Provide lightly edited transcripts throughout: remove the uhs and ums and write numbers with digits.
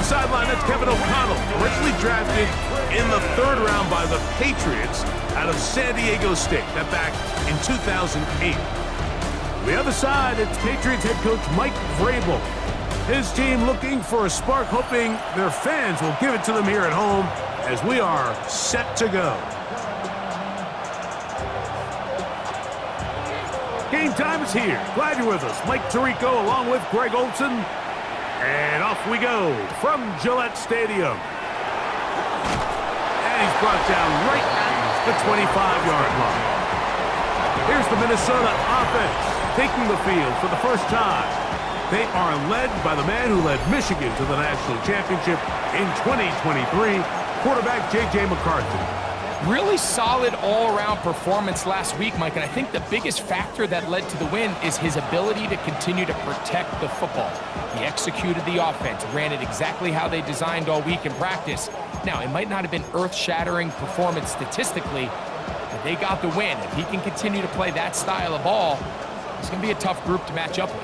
sideline, that's Kevin O'Connell, originally drafted in the 3rd round by the Patriots out of San Diego State. That back in 2008. On the other side, it's Patriots head coach Mike Vrabel. His team looking for a spark, hoping their fans will give it to them here at home as we are set to go. Game time is here. Glad you're with us. Mike Tirico along with Greg Olson. And off we go from Gillette Stadium. And he's brought down right at the 25-yard line. Here's the Minnesota offense taking the field for the first time. They are led by the man who led Michigan to the national championship in 2023, quarterback J.J. McCarthy. Really solid all-around performance last week, Mike, and I think the biggest factor that led to the win is his ability to continue to protect the football. He executed the offense, ran it exactly how they designed all week in practice. Now, it might not have been earth-shattering performance statistically, but they got the win. If he can continue to play that style of ball, it's going to be a tough group to match up with.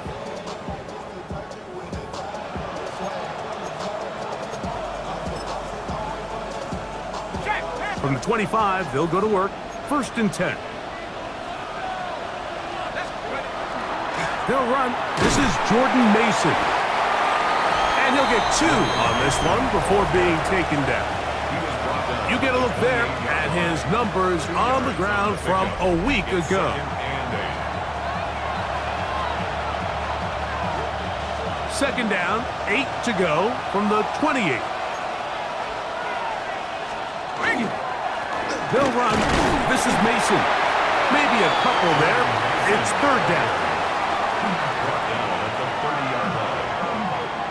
From the 25, they'll go to work. 1st and 10. They'll run. This is Jordan Mason. And he'll get 2 on this one before being taken down. You get a look there at his numbers on the ground from a week ago. 2nd down, 8 to go from the 28. They'll run. This is Mason. Maybe a couple there. It's 3rd down. Brought down at the 30-yard line.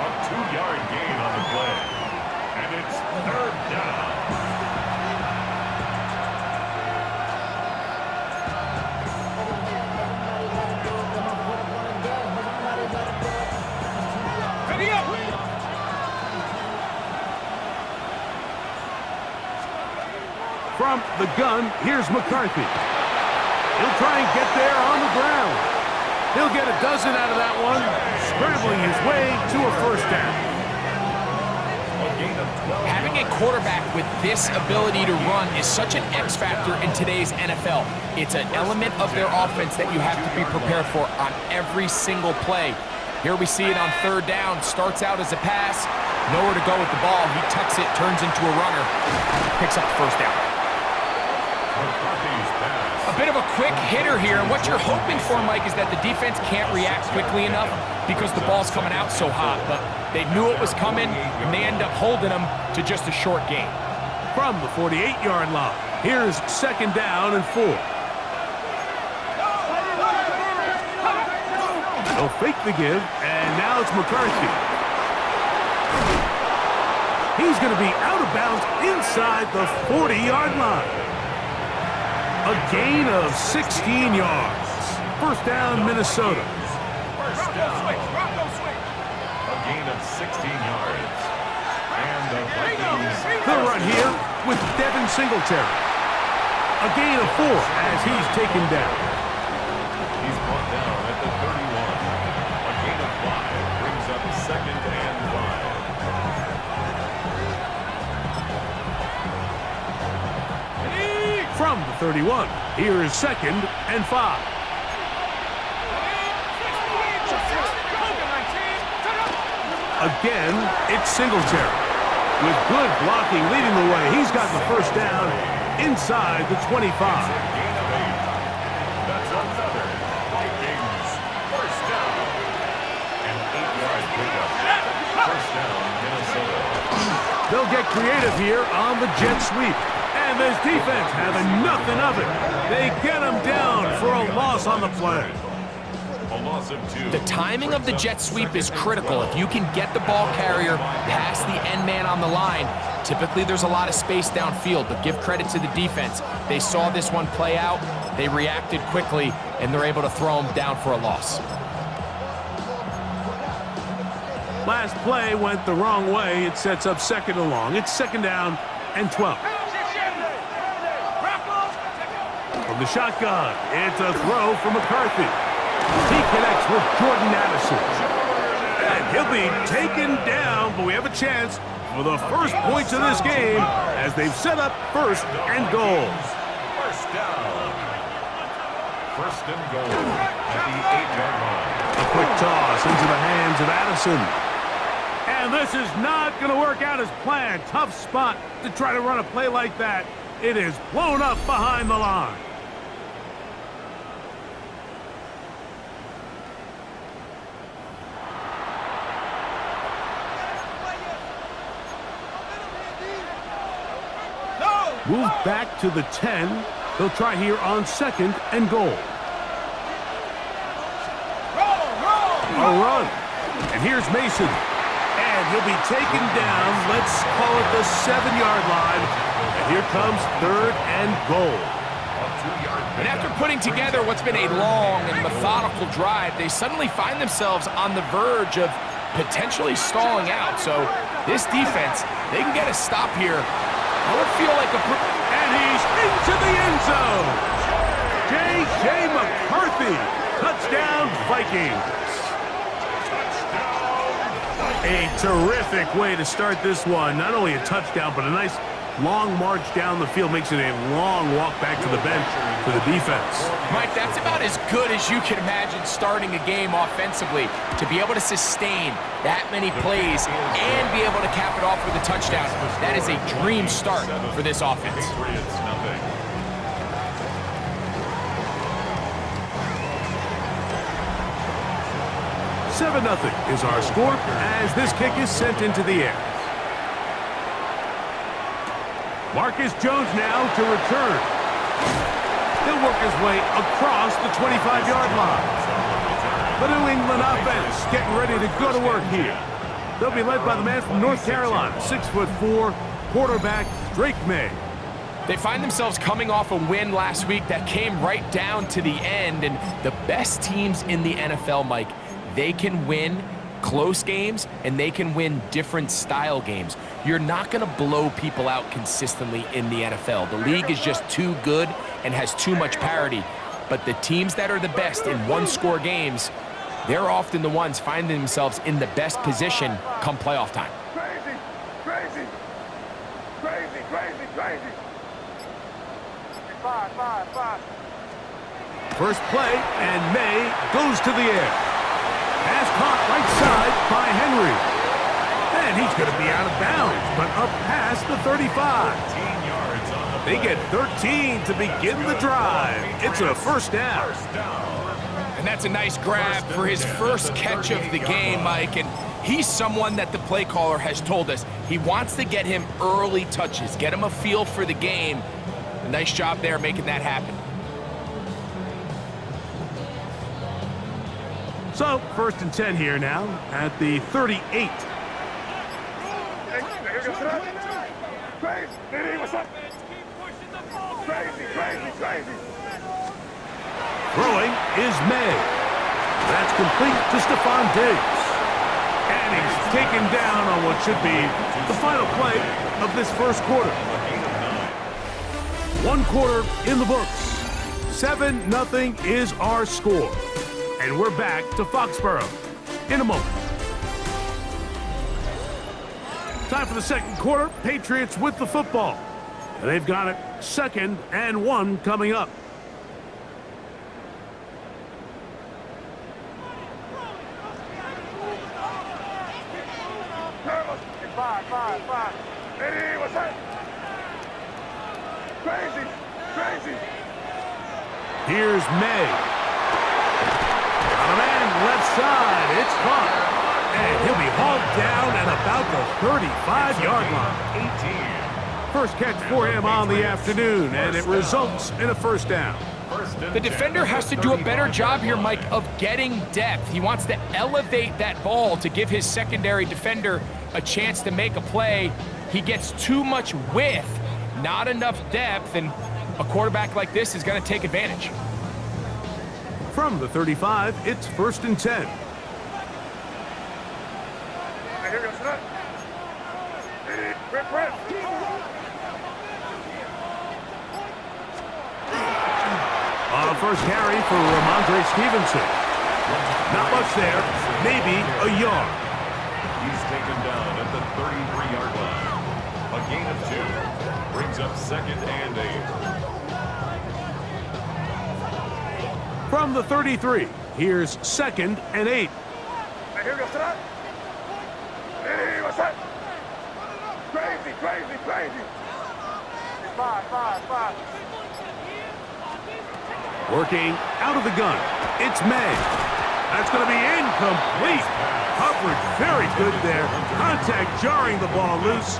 A 2-yard gain on the play. And it's 3rd down. Ready up. From the gun, here's McCarthy. He'll try and get there on the ground. He'll get a dozen out of that one, scrambling his way to a 1st down. Having a quarterback with this ability to run is such an X factor in today's NFL. It's an element of their offense that you have to be prepared for on every single play. Here we see it on 3rd down. Starts out as a pass. Nowhere to go with the ball. He tucks it, turns into a runner. Picks up the 1st down. A bit of a quick hitter here, and what you're hoping for, Mike, is that the defense can't react quickly enough because the ball's coming out so hot, but they knew it was coming, and they end up holding them to just a short gain. From the 48-yard line, here's 2nd down and 4. They'll fake the give, and now it's McCarthy. He's going to be out of bounds inside the 40-yard line. A gain of 16 yards. 1st down, Minnesota. 1st down. A gain of 16 yards. And the Vikings. They'll run here with Devin Singletary. A gain of 4 as he's taken down. He's brought down at the 31. A gain of 5 brings up 2nd and 5. From the 31, here is 2nd and 5. Again, it's Singletary. With good blocking leading the way, he's got the 1st down inside the 25. Gain of 8. That's another Vikings 1st down. An 8-yard pickup. 1st down, Minnesota. They'll get creative here on the jet sweep. And this defense having nothing of it. They get him down for a loss on the play. A loss of 2. The timing of the jet sweep is critical. If you can get the ball carrier past the end man on the line, typically there's a lot of space downfield, but give credit to the defense. They saw this one play out, they reacted quickly, and they're able to throw him down for a loss. Last play went the wrong way. It sets up 2nd and long. It's 2nd down and 12. From the shotgun, it's a throw from McCarthy. He connects with Jordan Addison. And He'll be taken down, but we have a chance for the first points of this game as they've set up first and goal. First down. First and goal at the 8-yard line. A quick toss into the hands of Addison. And this is not going to work out as planned. Tough spot to try to run a play like that. It is blown up behind the line. Move back to the 10. They'll try here on second and goal. A run. And here's Mason. And he'll be taken down. Let's call it the 7-yard line. And here comes third and goal. And after putting together what's been a long and methodical drive, they suddenly find themselves on the verge of potentially stalling out. So this defense, they can get a stop here. I would feel like and he's into the end zone. J.J. McCarthy. Touchdown, Vikings. A terrific way to start this one. Not only a touchdown, but a nice long march down the field. Makes it a long walk back to the bench for the defense. Mike, that's about as good as you can imagine starting a game offensively. To be able to sustain that many plays and be able to cap it off with a touchdown, that is a dream start for this offense. Patriots, nothing. Seven 0 is our score as this kick is sent into the air. Marcus Jones now to return. He'll work his way across the 25-yard line. The New England offense getting ready to go to work here. They'll be led by the man from North Carolina, 6'4", quarterback Drake May. They find themselves coming off a win last week that came right down to the end, and the best teams in the NFL, Mike, they can win close games and they can win different style games. You're not going to blow people out consistently in the NFL. The league is just too good and has too much parity. But the teams that are the best in one-score games, they're often the ones finding themselves in the best position come playoff time. Crazy, crazy, crazy, crazy, crazy. 5. First play, and May goes to the air. Pass caught right side by Henry. And he's going to be out of bounds, but up past the 35. 13 yards on the They get 13 to begin the drive. It's a first down. And that's a nice grab for his first catch of the game, Mike. And he's someone that the play caller has told us he wants to get him early touches, get him a feel for the game. A nice job there making that happen. So, first and 10 here now at the 38. Throwing is May. That's complete to Stephon Diggs. And he's taken down on what should be the final play of this first quarter. One quarter in the books. 7-0 is our score. And we're back to Foxborough in a moment. Time for the second quarter. Patriots with the football. And they've got it 2nd and 1 coming up. Five. Eddie, what's that? Crazy. Here's May. On a man left side. It's caught. And he'll be hauled down at about the 35-yard line. 18. First catch for him on the afternoon, and it results in a first down. The defender has to do a better job here, Mike, of getting depth. He wants to elevate that ball to give his secondary defender a chance to make a play. He gets too much width, not enough depth, and a quarterback like this is going to take advantage. From the 35, it's 1st and 10. First carry for Ramondre Stevenson. Not much there, maybe a yard. He's taken down at the 33-yard line. A gain of 2 brings up 2nd and 8. From the 33, here's 2nd and 8. Hey, here we go, sit up. Hey, what's that? Crazy, crazy, crazy. 5. Working out of the gun. It's May. That's going to be incomplete. Coverage very good there. Contact jarring the ball loose.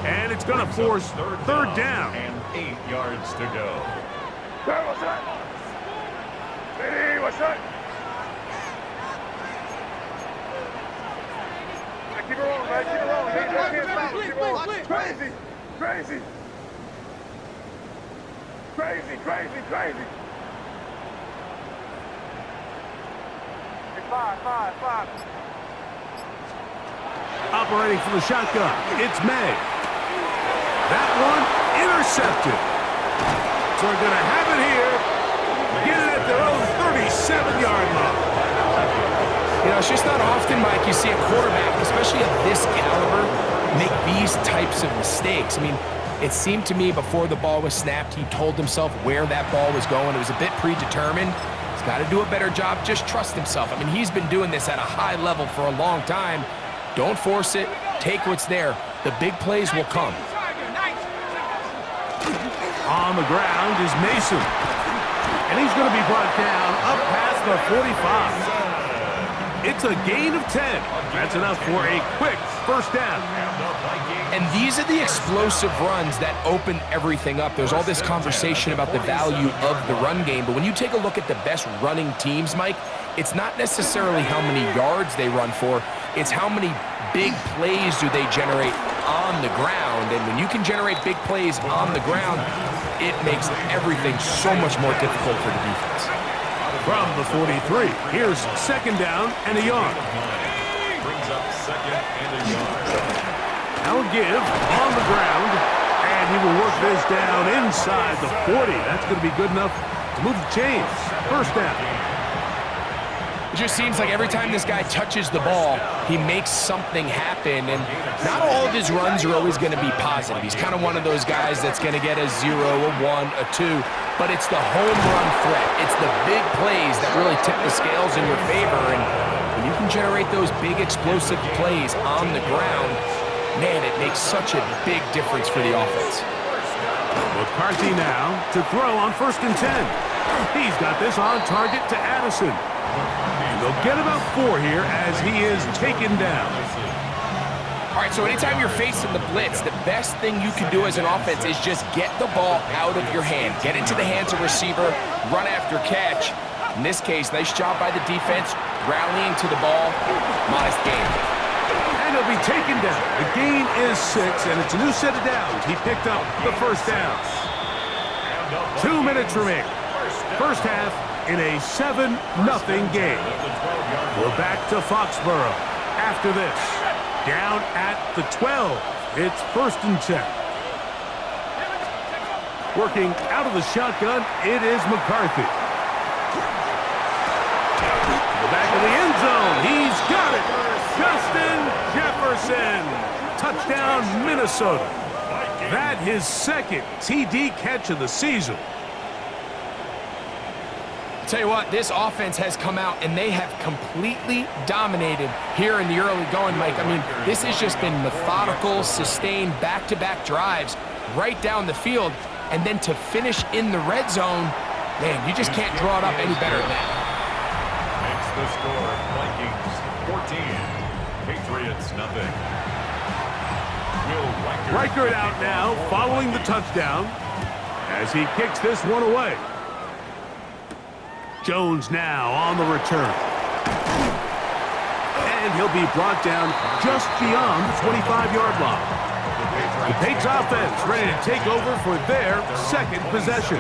And it's going to force third down. And 8 yards to go. Hey, what's that? Hey, what's that? Hey, keep it rolling, man. Keep it rolling. Hey, can't stop. Keep it rolling. Crazy, crazy. Crazy, crazy, crazy. Hey, 5. Operating from the shotgun. It's May. That one intercepted. So they're going to have it here. Get it at their own 37-yard line. You know, it's just not often, Mike, you see a quarterback, especially of this caliber, make these types of mistakes. I mean, it seemed to me before the ball was snapped, he told himself where that ball was going. It was a bit predetermined. He's got to do a better job. Just trust himself. I mean, he's been doing this at a high level for a long time. Don't force it. Take what's there. The big plays will come. On the ground is Mason. And he's going to be brought down up past the 45. It's a gain of 10. That's enough for a quick first down. And these are the explosive runs that open everything up. There's all this conversation about the value of the run game, but when you take a look at the best running teams, Mike, it's not necessarily how many yards they run for, it's how many big plays do they generate on the ground. And when you can generate big plays on the ground, it makes everything so much more difficult for the defense. From the 43, here's 2nd down and a yard. Brings up 2nd and a yard. Now a give on the ground, and he will work this down inside the 40. That's going to be good enough to move the chains. First down. It just seems like every time this guy touches the ball, he makes something happen, and not all of his runs are always going to be positive. He's kind of one of those guys that's going to get a 0, a 1, a 2, but it's the home run threat. It's the big plays that really tip the scales in your favor, and when you can generate those big explosive plays on the ground, man, it makes such a big difference for the offense. McCarthy now to throw on 1st and 10. He's got this on target to Addison. And they'll get about 4 here as he is taken down. All right, so anytime you're facing the blitz, the best thing you can do as an offense is just get the ball out of your hand. Get into the hands of receiver, run after catch. In this case, nice job by the defense, rallying to the ball. Modest gain. And he'll be taken down. The gain is 6, and it's a new set of downs. He picked up the first down. 2 minutes remaining. First half in a 7-0 game. We're back to Foxborough after this. Down at the 12. It's 1st and 10. Working out of the shotgun, it is McCarthy. To the back of the end zone. He's got it. Justin Jefferson. Touchdown, Minnesota. That his 2nd TD catch of the season. Tell you what, this offense has come out and they have completely dominated here in the early going, Mike. I mean, this has just been methodical, sustained, back-to-back drives right down the field, and then to finish in the red zone, man, you just can't draw it up any better than that. Makes the score Vikings 14, Patriots nothing. Reichert out now, following the touchdown, as he kicks this one away. Jones now on the return. And he'll be brought down just beyond the 25-yard line. The Patriots offense ready to take over for their 2nd possession.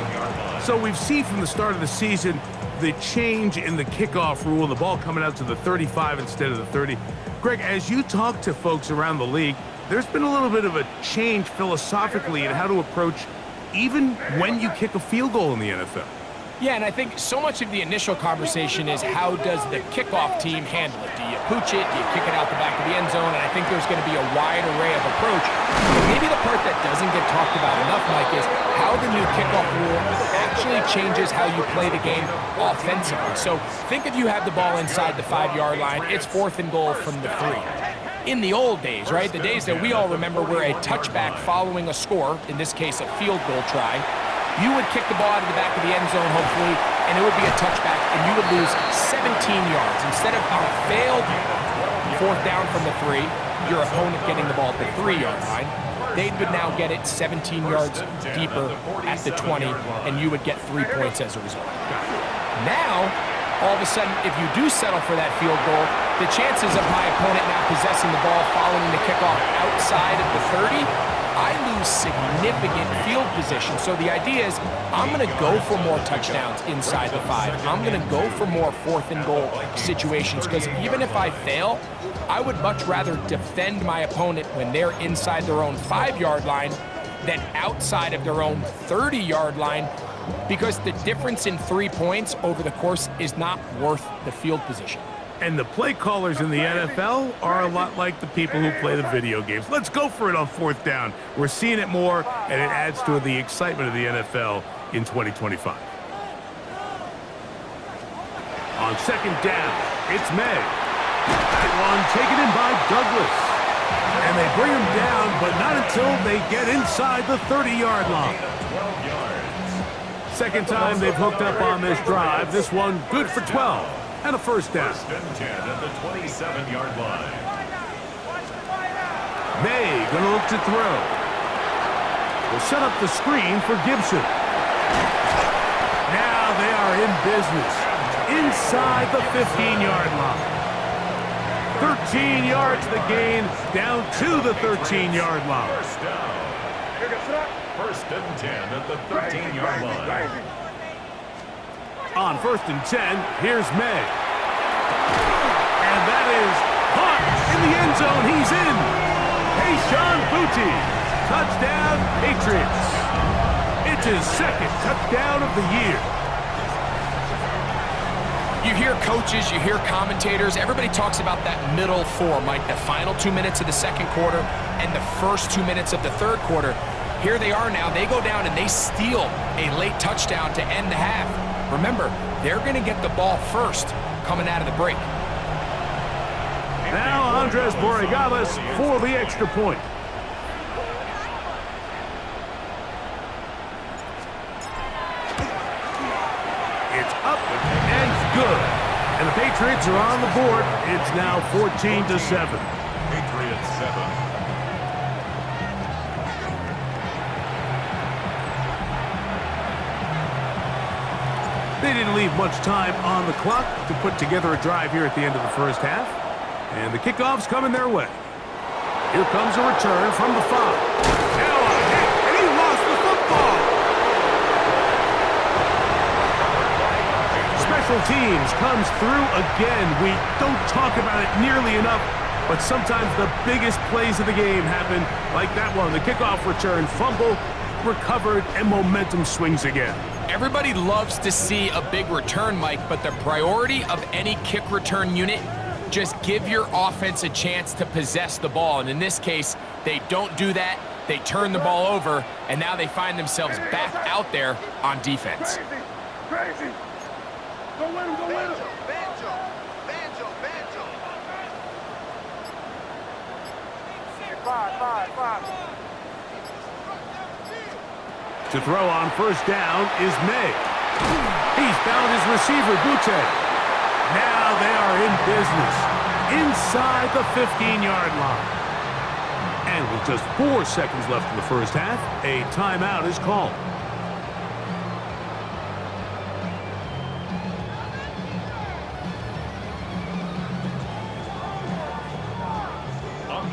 So we've seen from the start of the season the change in the kickoff rule, the ball coming out to the 35 instead of the 30. Greg, as you talk to folks around the league, there's been a little bit of a change philosophically in how to approach even when you kick a field goal in the NFL. Yeah, and I think so much of the initial conversation is how does the kickoff team handle it? Do you pooch it? Do you kick it out the back of the end zone? And I think there's going to be a wide array of approach. But maybe the part that doesn't get talked about enough, Mike, is how the new kickoff rule actually changes how you play the game offensively. So think if you have the ball inside the 5-yard line, it's 4th and goal from the 3. In the old days, right, the days that we all remember were a touchback following a score, in this case a field goal try, you would kick the ball out of the back of the end zone, hopefully, and it would be a touchback, and you would lose 17 yards. Instead of on a failed 4th down from the 3, your opponent getting the ball at the 3-yard line, they would now get it 17 yards deeper at the 20, and you would get 3 points as a result. Now, all of a sudden, if you do settle for that field goal, the chances of my opponent now possessing the ball following the kickoff outside of the 30, I lose significant field position. So the idea is I'm going to go for more touchdowns inside the 5. I'm going to go for more 4th and goal situations, because even if I fail, I would much rather defend my opponent when they're inside their own 5-yard line than outside of their own 30-yard line, because the difference in 3 points over the course is not worth the field position. And the play callers in the NFL are a lot like the people who play the video games. Let's go for it on 4th down. We're seeing it more, and it adds to the excitement of the NFL in 2025. On 2nd down, it's May. That one taken in by Douglas. And they bring him down, but not until they get inside the 30-yard line. 12 yards. Second time they've hooked up on this drive. This one good for 12. And a 1st down. 1st and 10 at the 27-yard line. May gonna look to throw. Will set up the screen for Gibson. Now they are in business. Inside the 15-yard line. 13 yards the gain, down to the 13-yard line. 1st down. 1st and 10 at the 13-yard line. On 1st and 10, here's May. And that is caught in the end zone. He's in. Kayshon Boutte. Touchdown, Patriots. It's his 2nd touchdown of the year. You hear coaches, you hear commentators, everybody talks about that middle 4, Mike, the final 2 minutes of the 2nd quarter and the first 2 minutes of the 3rd quarter. Here they are now. They go down and they steal a late touchdown to end the half. Remember, they're going to get the ball first coming out of the break. Now Andres Borregales for the extra point. It's up and good. And the Patriots are on the board. It's now 14-7. Patriots 7. They didn't leave much time on the clock to put together a drive here at the end of the 1st half. And the kickoff's coming their way. Here comes a return from the 5. Now a hit, and he lost the football. Special teams comes through again. We don't talk about it nearly enough, but sometimes the biggest plays of the game happen like that one. The kickoff return, fumble, recovered, and momentum swings again. Everybody loves to see a big return, Mike, but the priority of any kick return unit, just give your offense a chance to possess the ball. And in this case, they don't do that. They turn the ball over, and now they find themselves back out there on defense. Crazy. Go win him, go win him. Banjo. Five. To throw on 1st down is May. He's found his receiver, Boutte. Now they are in business inside the 15-yard line. And with just 4 seconds left in the 1st half, a timeout is called.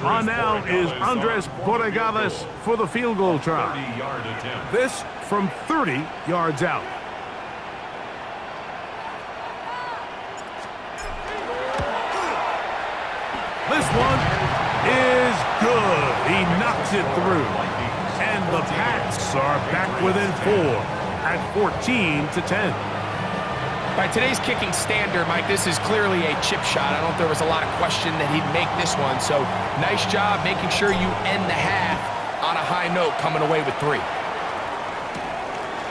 On now is Andres Borregales for the field goal try. 30-yard attempt. This from 30 yards out. This one is good. He knocks it through. And the Pats are back within 4 at 14-10. By today's kicking standard, Mike, this is clearly a chip shot. I don't think there was a lot of question that he'd make this one. So nice job making sure you end the half on a high note, coming away with 3.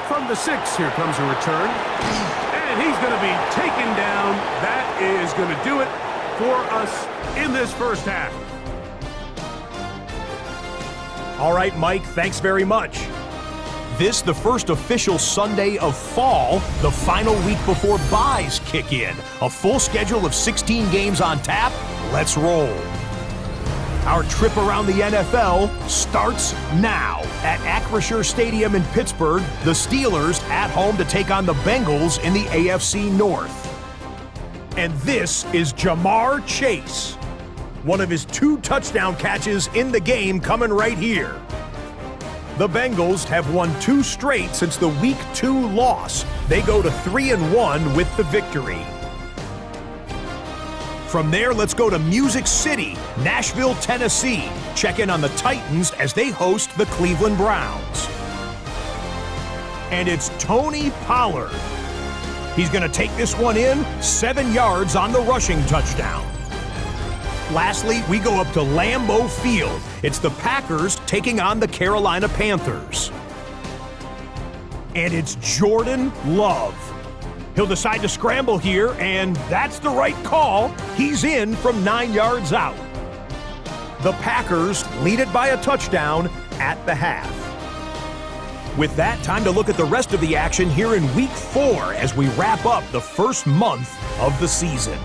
From the 6, here comes a return. And he's going to be taken down. That is going to do it for us in this first half. All right, Mike, thanks very much. This, the first official Sunday of fall, the final week before byes kick in. A full schedule of 16 games on tap. Let's roll. Our trip around the NFL starts now. At Acrisure Stadium in Pittsburgh, the Steelers at home to take on the Bengals in the AFC North. And this is Jamar Chase. One of his 2 touchdown catches in the game coming right here. The Bengals have won 2 straight since the Week 2 loss. They go to 3-1 with the victory. From there, let's go to Music City, Nashville, Tennessee. Check in on the Titans as they host the Cleveland Browns. And it's Tony Pollard. He's going to take this one in, 7 yards on the rushing touchdown. Lastly, we go up to Lambeau Field. It's the Packers taking on the Carolina Panthers. And it's Jordan Love. He'll decide to scramble here, and that's the right call. He's in from 9 yards out. The Packers lead it by a touchdown at the half. With that, time to look at the rest of the action here in Week 4 as we wrap up the first month of the season.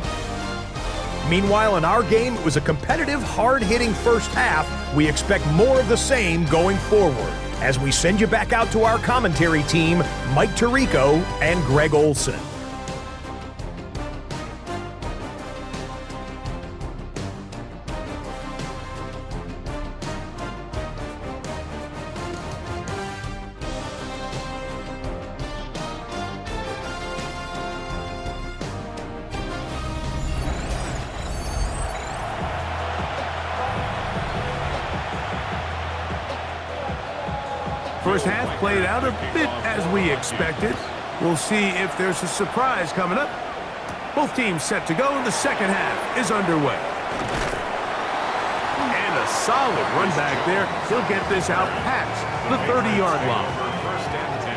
Meanwhile, in our game, it was a competitive, hard-hitting first half. We expect more of the same going forward as we send you back out to our commentary team, Mike Tirico and Greg Olson. First half played out a bit as we expected. We'll see if there's a surprise coming up. Both teams set to go, and the second half is underway. And a solid run back there. He'll get this out past the 30-yard line.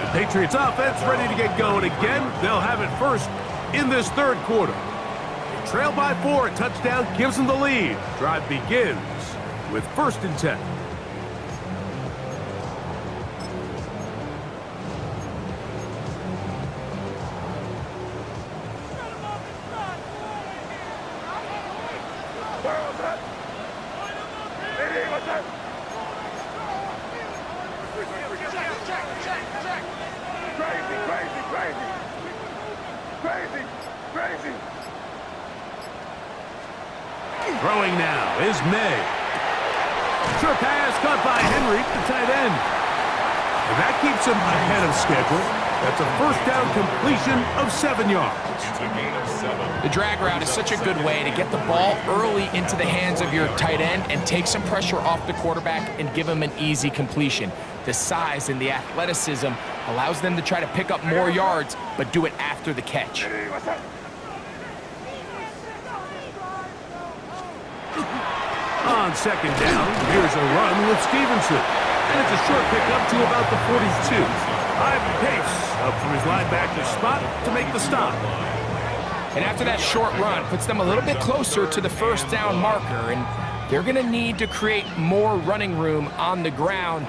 The Patriots offense ready to get going again. They'll have it first in this third quarter. They trail by 4. A touchdown gives them the lead. Drive begins with 1st and 10. Throwing now is May. Short pass caught by Henry, the tight end. And that keeps him ahead of schedule. That's a first down completion of 7 yards. The drag route is such a good way to get the ball early into the hands of your tight end and take some pressure off the quarterback and give him an easy completion. The size and the athleticism allows them to try to pick up more yards, but do it after the catch. On second down, here's a run with Stevenson. And it's a short pickup to about the 42. Ivan Pace up from his linebacker spot to make the stop. And after that short run, puts them a little bit closer to the first down marker. And they're going to need to create more running room on the ground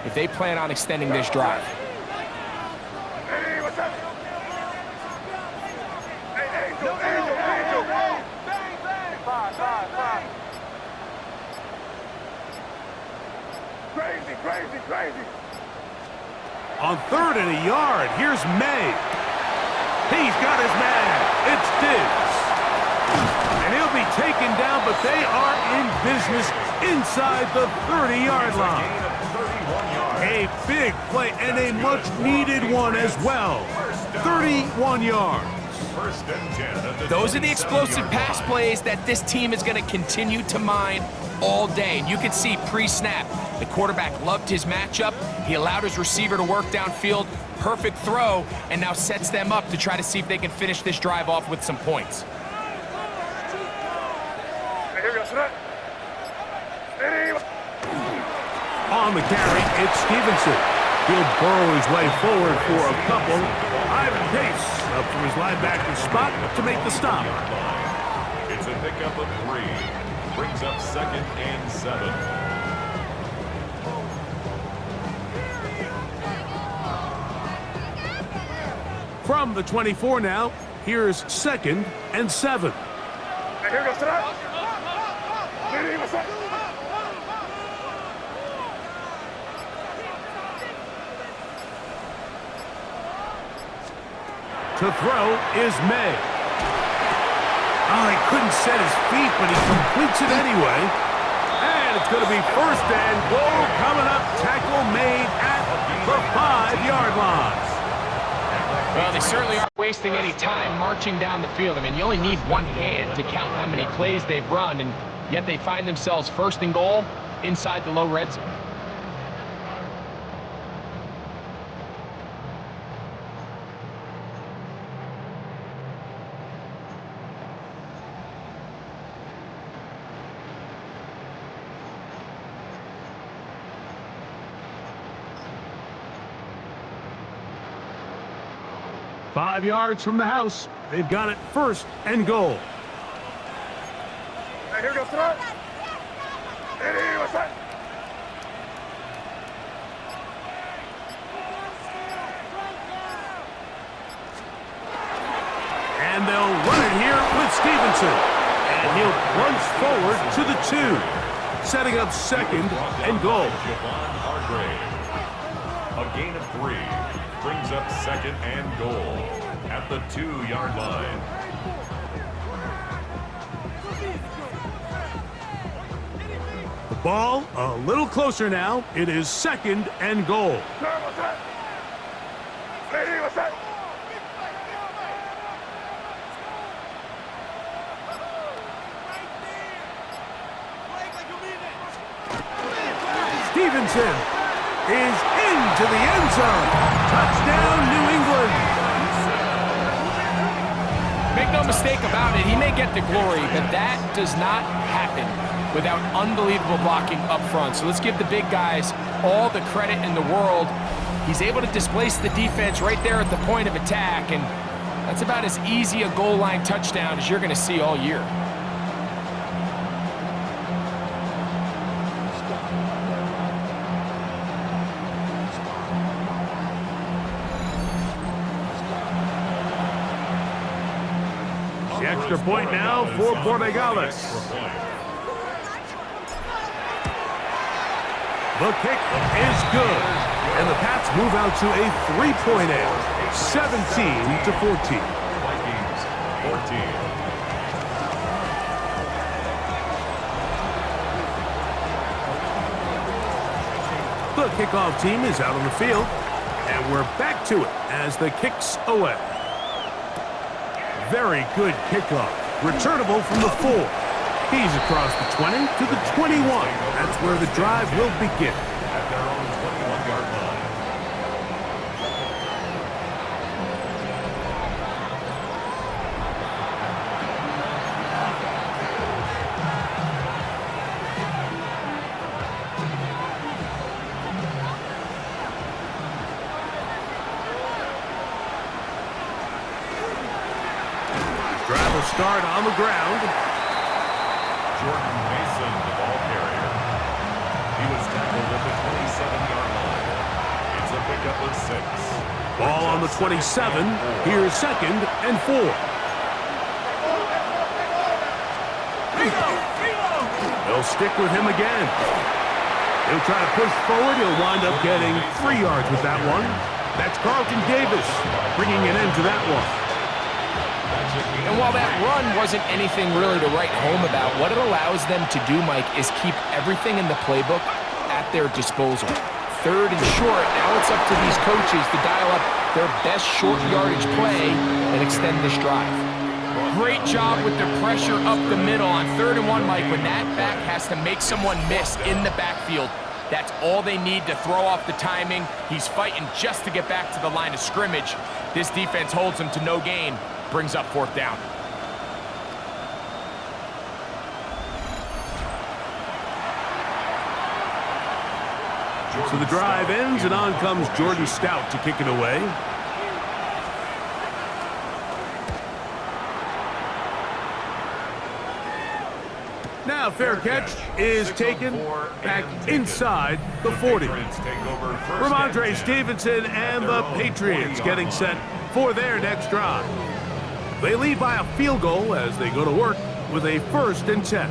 if they plan on extending this drive. Hey, what's up? Hey, Angel, Angel, Angel. Bang, bang. Five. Crazy, crazy, crazy. On 3rd and a yard, here's May. He's got his man. It's Diggs. And he'll be taken down, but they are in business inside the 30-yard line. A big play and a much-needed one as well. 31 yards. Those are the explosive pass plays that this team is going to continue to mine all day. And you can see pre-snap, the quarterback loved his matchup. He allowed his receiver to work downfield, Perfect throw, and now sets them up to try to see if they can finish this drive off with some points. On the carry, it's Stevenson. He'll burrow his way forward for a couple. Ivan Pace up from his linebacker spot to make the stop. It's a pickup of 3. Brings up 2nd and 7. From the 24 now, here's 2nd and 7. To throw is May. Oh, he couldn't set his feet, but he completes it anyway. And it's going to be 1st and goal coming up. Tackle made at the 5-yard line. Well, they certainly aren't wasting any time marching down the field. I mean, you only need one hand to count how many plays they've run, and yet they find themselves 1st and goal inside the low red zone. Five yards from the house. They've got it 1st and goal. Here goes throw. And they'll run it here with Stevenson. And he'll plunge forward to the 2. Setting up 2nd and goal. A gain of 3. Brings up 2nd and goal at the 2-yard line. The ball a little closer now. It is 2nd and goal. Stevenson is into the end zone. Touchdown, New England. Make no mistake about it, he may get the glory, but that does not happen without unbelievable blocking up front. So let's give the big guys all the credit in the world. He's able to displace the defense right there at the point of attack, and that's about as easy a goal line touchdown as you're going to see all year. The extra point now for Borregales. The kick is good. And the Pats move out to a 3-point edge, 17-14. Vikings 14. The kickoff team is out on the field, and we're back to it as the kick's away. Very good kickoff. Returnable from the 4. He's across the 20 to the 21. That's where the drive will begin. At their own 21-yard line. Drive will start on the ground. Jordan Mason, the ball carrier. He was tackled at the 27-yard line. It's a pickup of 6. Ball on the 27. Here's 2nd and 4. They'll stick with him again. He'll try to push forward. He'll wind up getting 3 yards with that one. That's Carlton Davis bringing an end to that one. And while that run wasn't anything really to write home about, what it allows them to do, Mike, is keep everything in the playbook at their disposal. 3rd and short, now it's up to these coaches to dial up their best short yardage play and extend this drive. Great job with the pressure up the middle on 3rd and 1, Mike. When that back has to make someone miss in the backfield, That's all they need to throw off the timing. He's fighting just to get back to the line of scrimmage. This defense holds him to no gain, brings up 4th down. So the drive ends, and on comes Jordan Stout to kick it away. Now fair catch is taken back inside the 40. Ramondre Stevenson and the Patriots getting set for their next drive. They lead by a field goal as they go to work with a 1st and 10.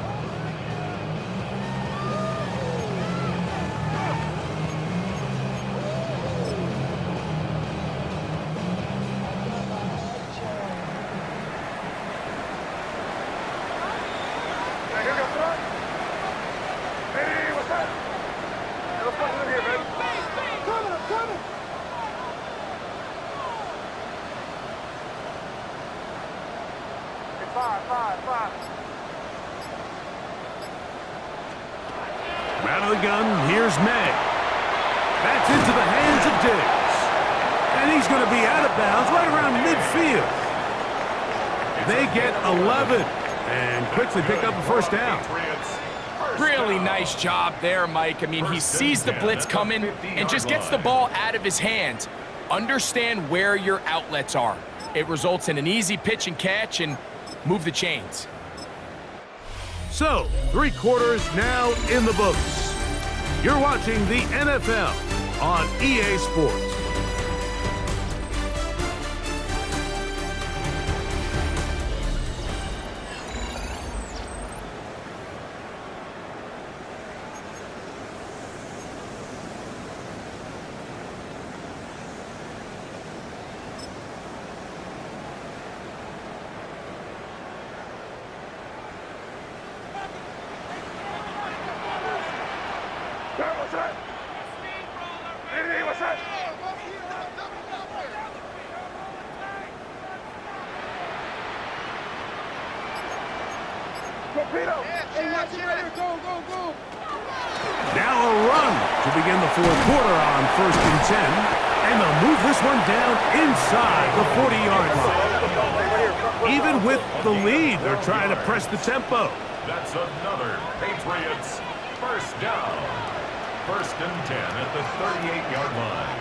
Out of the gun, here's May. That's into the hands of Diggs. And he's going to be out of bounds right around midfield. They get 11 and quickly pick up a 1st down. Really nice job there, Mike. I mean, he sees the blitz coming and just gets the ball out of his hands. Understand where your outlets are. It results in an easy pitch and catch and move the chains. So, 3 quarters now in the books. You're watching the NFL on EA Sports. Now a run to begin the 4th quarter on 1st and 10. And they'll move this one down inside the 40-yard line. Even with the lead, they're trying to press the tempo. That's another Patriots 1st down. 1st and 10 at the 38-yard line.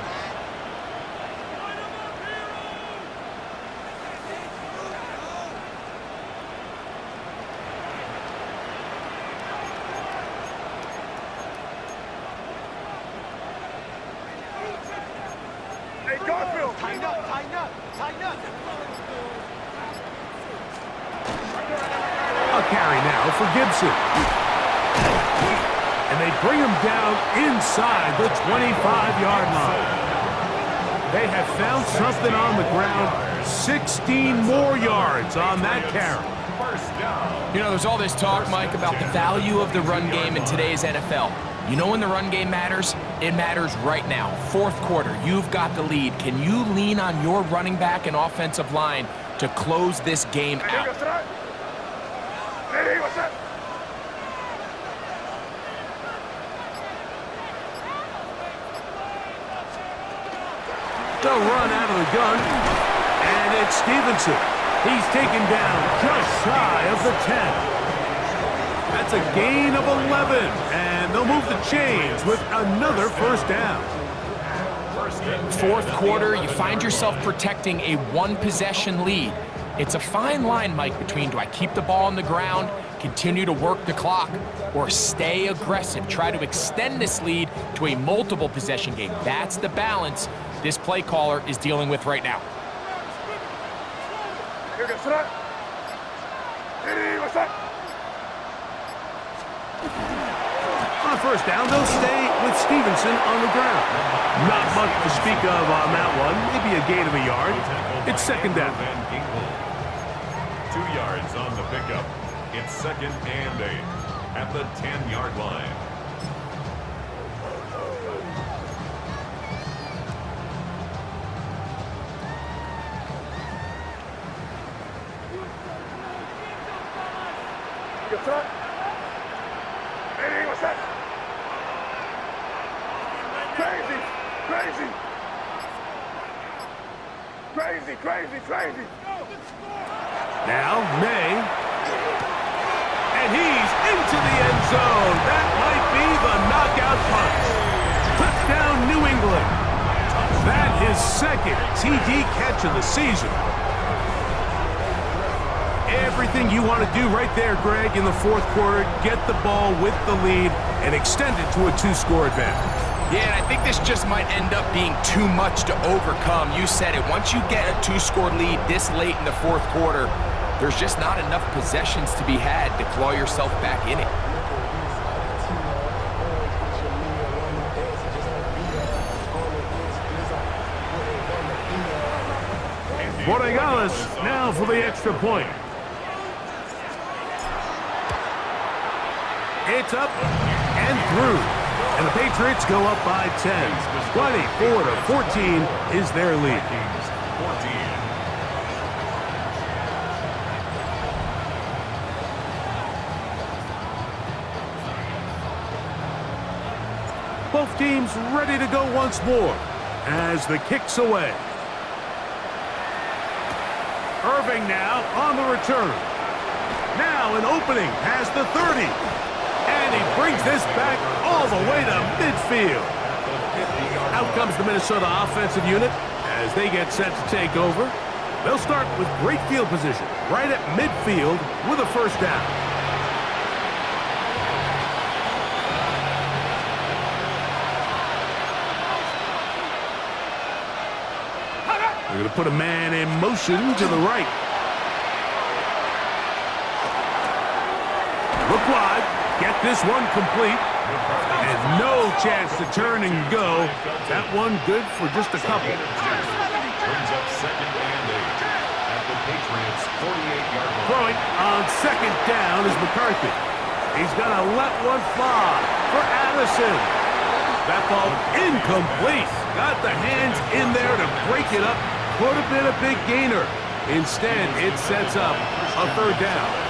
A carry now for Gibson. And they bring him down inside the 25-yard line. They have found something on the ground. 16 more yards on that carry. You know, there's all this talk, Mike, about the value of the run game in today's NFL. You know when the run game matters? It matters right now. 4th quarter, you've got the lead. Can you lean on your running back and offensive line to close this game out? They'll run out of the gun, and it's Stevenson. He's taken down just shy of the 10. That's a gain of 11, and they'll move the chains with another 1st down. 4th quarter, you find yourself protecting a 1-possession lead. It's a fine line, Mike, between do I keep the ball on the ground, continue to work the clock, or stay aggressive, try to extend this lead to a multiple possession game. That's the balance this play caller is dealing with right now. On 1st down, they'll stay with Stevenson on the ground. Not much to speak of on that one. Maybe a gain of a yard. It's 2nd down. 2 yards on the pickup. It's 2nd and 8 at the 10-yard line. On Crazy. Crazy, crazy, crazy. Now, May. And he's into the end zone. That might be the knockout punch. Touchdown, New England. That is second TD catch of the season. Everything you want to do right there, Greg, in the fourth quarter, get the ball with the lead and extend it to a 2-score advantage. Yeah, and I think this just might end up being too much to overcome. You said it. Once you get a 2-score lead this late in the fourth quarter, there's just not enough possessions to be had to claw yourself back in it. Borregales now for the extra point. It's up and through. And the Patriots go up by 10. 24-14 is their lead. Vikings 14. Both teams ready to go once more as the kick's away. Irving now on the return. Now an opening past the 30. And he brings this back all the way to midfield. Out comes the Minnesota offensive unit as they get set to take over. They'll start with great field position right at midfield with a first down. They're going to put a man in motion to the right. Look wide. Get this one complete. And no chance to turn and go. That one good for just a couple. Brings up second and 8 at the Patriots 48-yard line. Throwing on second down is McCarthy. He's going to let one fly for Addison. That ball incomplete. Got the hands in there to break it up. Could have been a big gainer. Instead, it sets up a third down.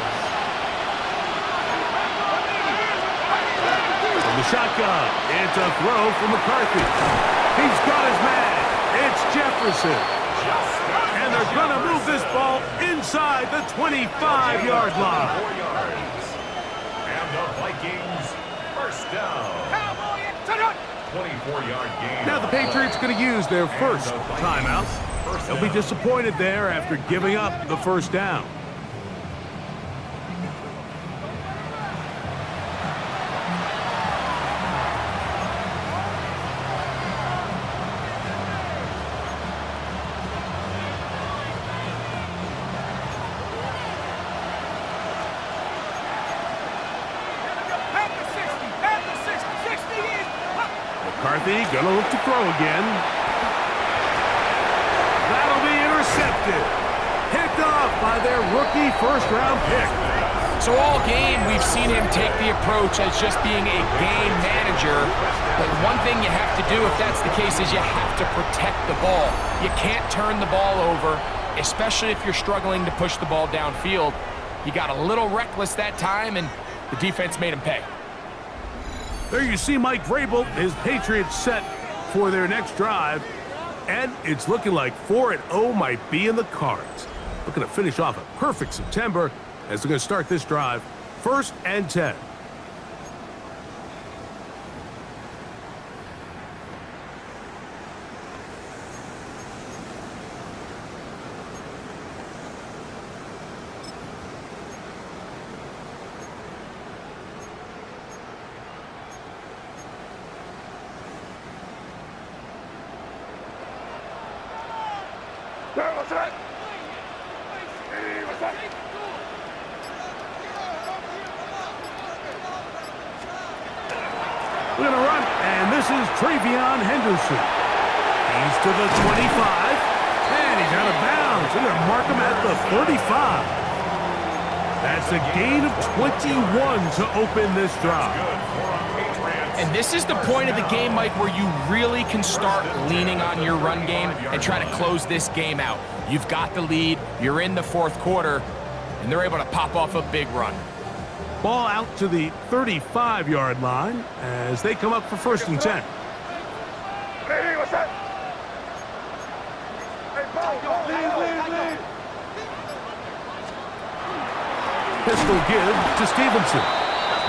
From the shotgun, it's a throw from McCarthy. He's got his man. It's Jefferson. And they're going to move this ball inside the 25-yard line. 4 yards. And the Vikings first down. 24-yard gain. Now the Patriots going to use their first timeout. They'll be disappointed there after giving up the first down. McCarthy gonna look to throw again. That'll be intercepted. Picked off by their rookie first-round pick. So all game, we've seen him take the approach as just being a game manager. But one thing you have to do if that's the case is you have to protect the ball. You can't turn the ball over, especially if you're struggling to push the ball downfield. He got a little reckless that time, and the defense made him pay. There you see Mike Vrabel, his Patriots set for their next drive. And it's looking like 4-0 might be in the cards. Looking to finish off a perfect September as they're going to start this drive. 1st and 10. We're going to run, and this is Travion Henderson. He's to the 25, and he's out of bounds. They're going to mark him at the 35. That's a gain of 21 to open this drive. And this is the point of the game, Mike, where you really can start leaning on your run game and try to close this game out. You've got the lead, you're in the fourth quarter, and they're able to pop off a big run. Ball out to the 35-yard line as they come up for 1st and 10. Hey, what's up? pistol give to Stevenson.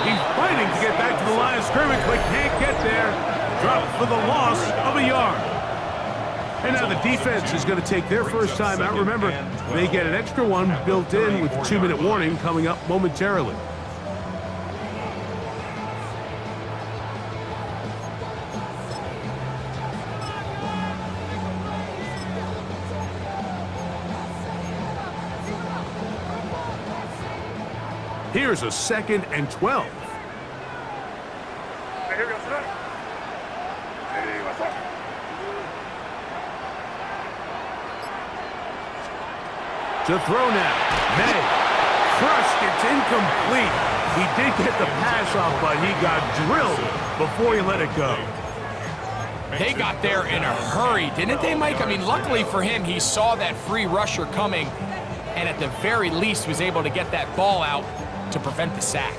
He's fighting to get back to the line of scrimmage, but can't get there. Dropped for the loss of a yard. And now the defense is going to take their first time out. Remember, they get an extra one built in with a 2-minute warning coming up momentarily. Here's a 2nd and 12. Here we go, sir. Hey, what's up? To throw now. May. Crushed. It's incomplete. He did get the pass off, but he got drilled before he let it go. They got there in a hurry, didn't they, Mike? I mean, luckily for him, he saw that free rusher coming and at the very least was able to get that ball out to prevent the sack.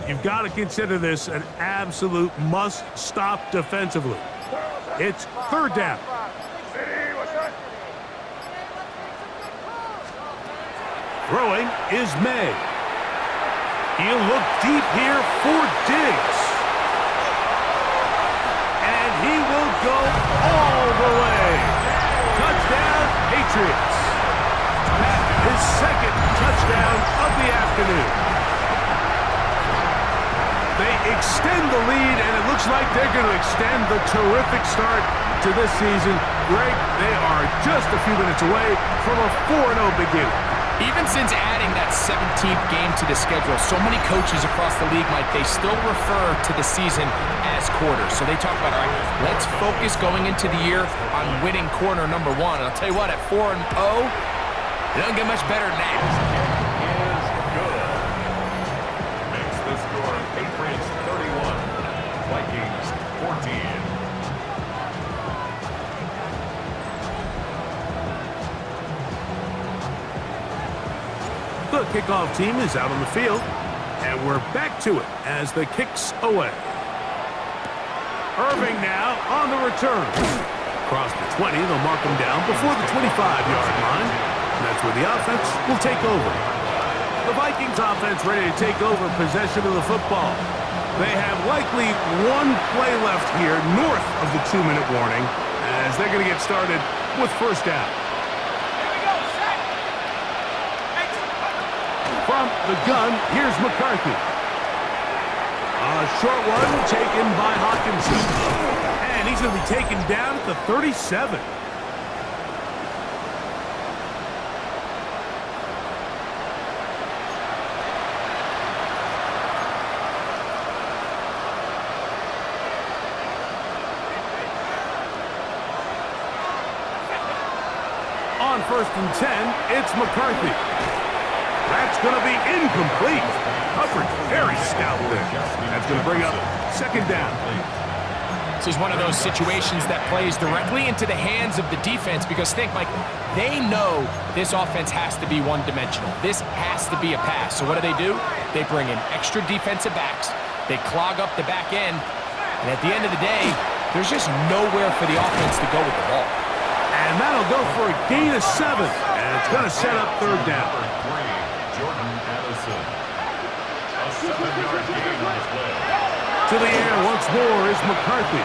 You've got to consider this an absolute must-stop defensively. It's 3rd down. Hey, what's up? Throwing is May. He'll look deep here for Diggs. And he will go all the way. Touchdown, Patriots. His 2nd touchdown of the afternoon. They extend the lead, and it looks like they're going to extend the terrific start to this season. Greg, they are just a few minutes away from a 4-0 beginning. Even since adding that 17th game to the schedule, so many coaches across the league, Mike, they still refer to the season as quarters. So they talk about, all right, let's focus going into the year on winning quarter number 1. And I'll tell you what, at 4-0, it doesn't get much better than that. Makes the score Patriots 31, Vikings 14. The kickoff team is out on the field, and we're back to it as the kick's away. Irving now on the return. Across the 20, they'll mark him down before the 25-yard line. And that's where the offense will take over. The Vikings offense ready to take over possession of the football. They have likely one play left here north of the 2-minute warning as they're going to get started with 1st down. From the gun, here's McCarthy. A short one taken by Hawkinson. And he's going to be taken down at the 37. On 1st and 10, it's McCarthy. That's going to be incomplete. Coverage very stout there. That's going to bring up 2nd down. This is one of those situations that plays directly into the hands of the defense because think, Mike, they know this offense has to be one-dimensional. This has to be a pass. So what do? They bring in extra defensive backs. They clog up the back end. And at the end of the day, there's just nowhere for the offense to go with the ball. And that'll go for a gain of 7. And it's going to set up 3rd down. A 7-yard gain on the play. To the air once more is McCarthy.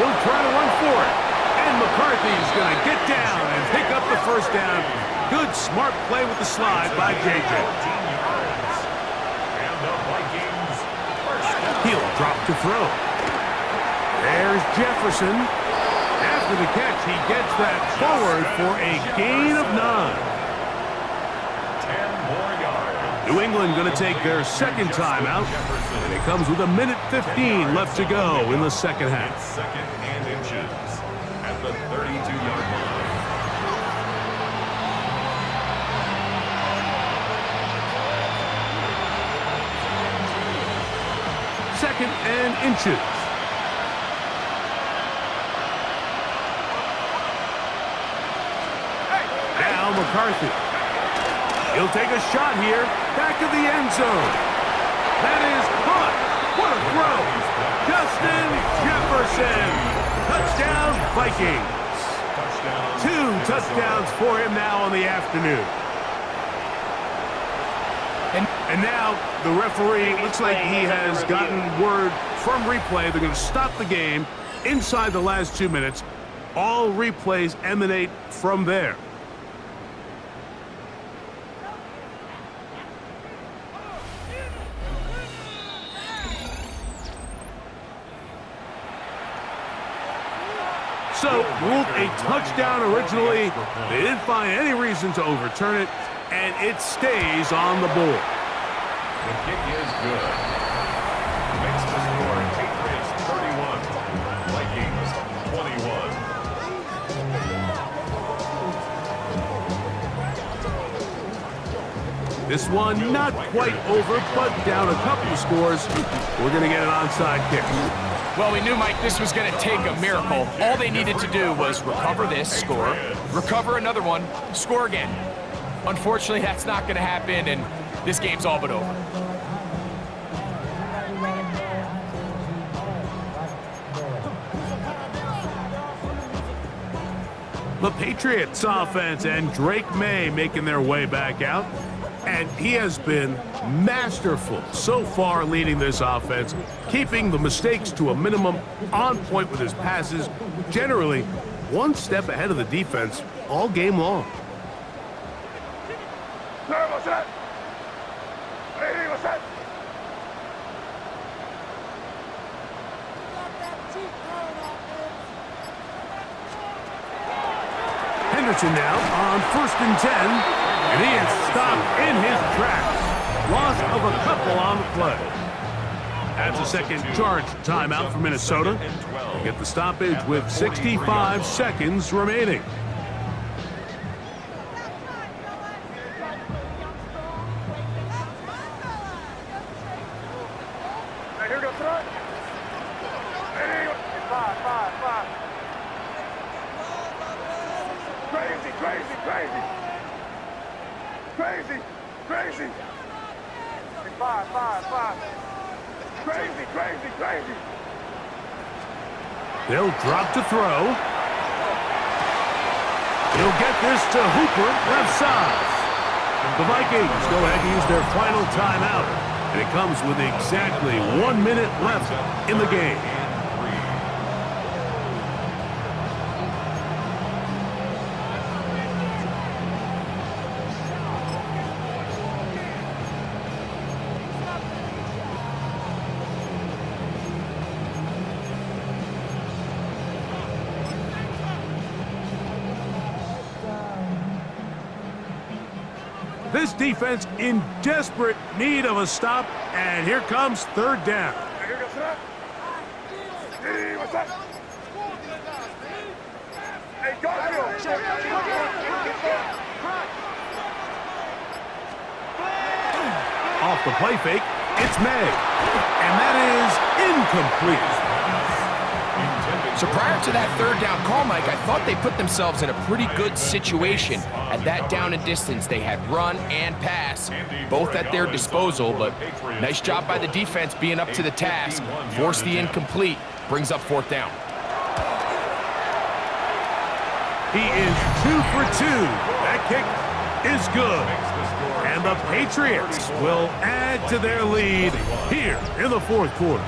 He'll try to run for it. And McCarthy's going to get down and pick up the 1st down. Good, smart play with the slide by JJ. And the Vikings first down. He'll drop to throw. There's Jefferson. After the catch, he gets that forward for a gain of 9. 10 more yards. New England going to take their 2nd timeout, and it comes with 1:15 left to go in the 2nd half. 2nd and inches at the 32-yard line. Second and inches. Now McCarthy. He'll take a shot here, back of the end zone. That is caught. What a throw. Justin Jefferson. Touchdown, Vikings. Touchdown. 2 touchdowns for him now on the afternoon. And now the referee, looks like he has gotten word from replay. They're going to stop the game inside the last 2 minutes. All replays emanate from there. So, ruled a touchdown originally. They didn't find any reason to overturn it, and it stays on the board. The kick is good. Makes the score Patriots 31, Vikings 21. This one not quite over, but down a couple of scores. We're going to get an onside kick. Well, we knew, Mike, this was going to take a miracle. All they needed to do was recover this, score, recover another one, score again. Unfortunately, that's not going to happen, and this game's all but over. The Patriots offense and Drake May making their way back out. And he has been masterful so far leading this offense, keeping the mistakes to a minimum, on point with his passes, generally one step ahead of the defense all game long. Henderson now on 1st and 10. And he is stopped in his tracks. Loss of a couple on the play. That's a second charge timeout for Minnesota. They get the stoppage with 65 seconds remaining. Here goes front. Five. Crazy. 5. Crazy. They'll drop to throw. He'll get this to Hooper, left side. The Vikings go ahead and use their final timeout. And it comes with exactly 1 minute left in the game. This defense in desperate need of a stop, and here comes 3rd down. Here goes front. Hey, what's up? Hey, Garfield. Off the play fake, it's May. And that is incomplete. So prior to that 3rd down call, Mike, I thought they put themselves in a pretty good situation. At that down and distance, they had run and pass, both at their disposal, but nice job by the defense being up to the task. Force the incomplete, brings up 4th down. He is 2 for 2. That kick is good. And the Patriots will add to their lead here in the 4th quarter.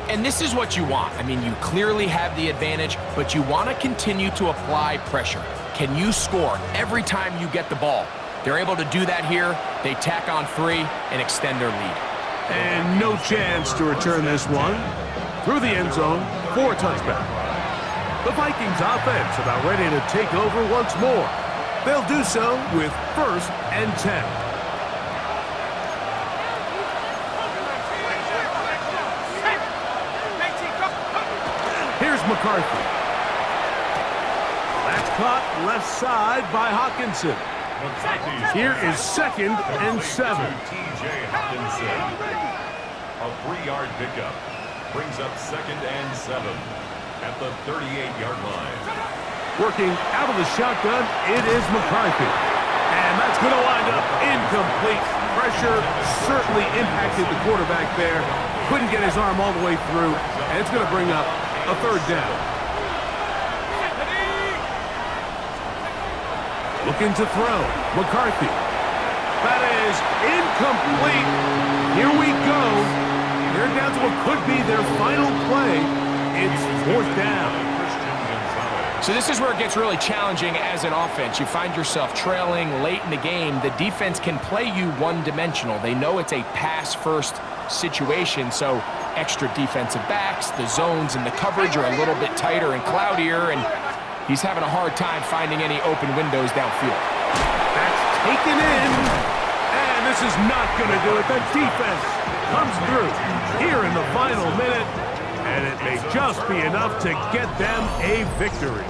And this is what you want. I mean, you clearly have the advantage, but you want to continue to apply pressure. Can you score every time you get the ball? They're able to do that here. They tack on 3 and extend their lead. And no chance to return this one. Through the end zone for a touchback. The Vikings offense about ready to take over once more. They'll do so with 1st and 10. Here's McCarthy. That's caught left side by Hawkinson. Here is 2nd and 7. T.J. Hawkinson. A 3-yard pickup. Brings up 2nd and 7 at the 38-yard line. Working out of the shotgun, it is McCarthy. And that's going to wind up incomplete. Pressure certainly impacted the quarterback there. couldn't get his arm all the way through, and it's going to bring up a third down. Looking to throw. McCarthy. That is incomplete. Here we go. They're down to what could be their final play. It's fourth down. So this is where it gets really challenging as an offense. You find yourself trailing late in the game. The defense can play you one-dimensional. They know it's a pass-first situation, so extra defensive backs, the zones and the coverage are a little bit tighter and cloudier, and he's having a hard time finding any open windows downfield. That's taken in, and this is not going to do it. The defense comes through here in the final minute, and it may just be enough to get them a victory.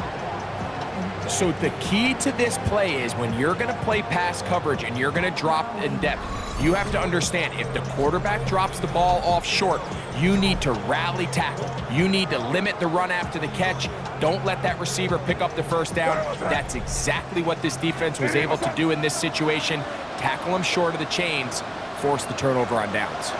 So the key to this play is when you're going to play pass coverage and you're going to drop in depth, you have to understand if the quarterback drops the ball off short, you need to rally tackle. You need to limit the run after the catch. Don't let that receiver pick up the first down. That's exactly what this defense was able to do in this situation. Tackle him short of the chains, force the turnover on downs.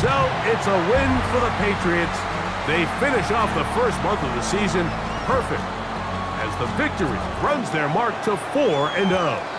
So it's a win for the Patriots. They finish off the first month of the season perfect as the victory runs their mark to 4-0.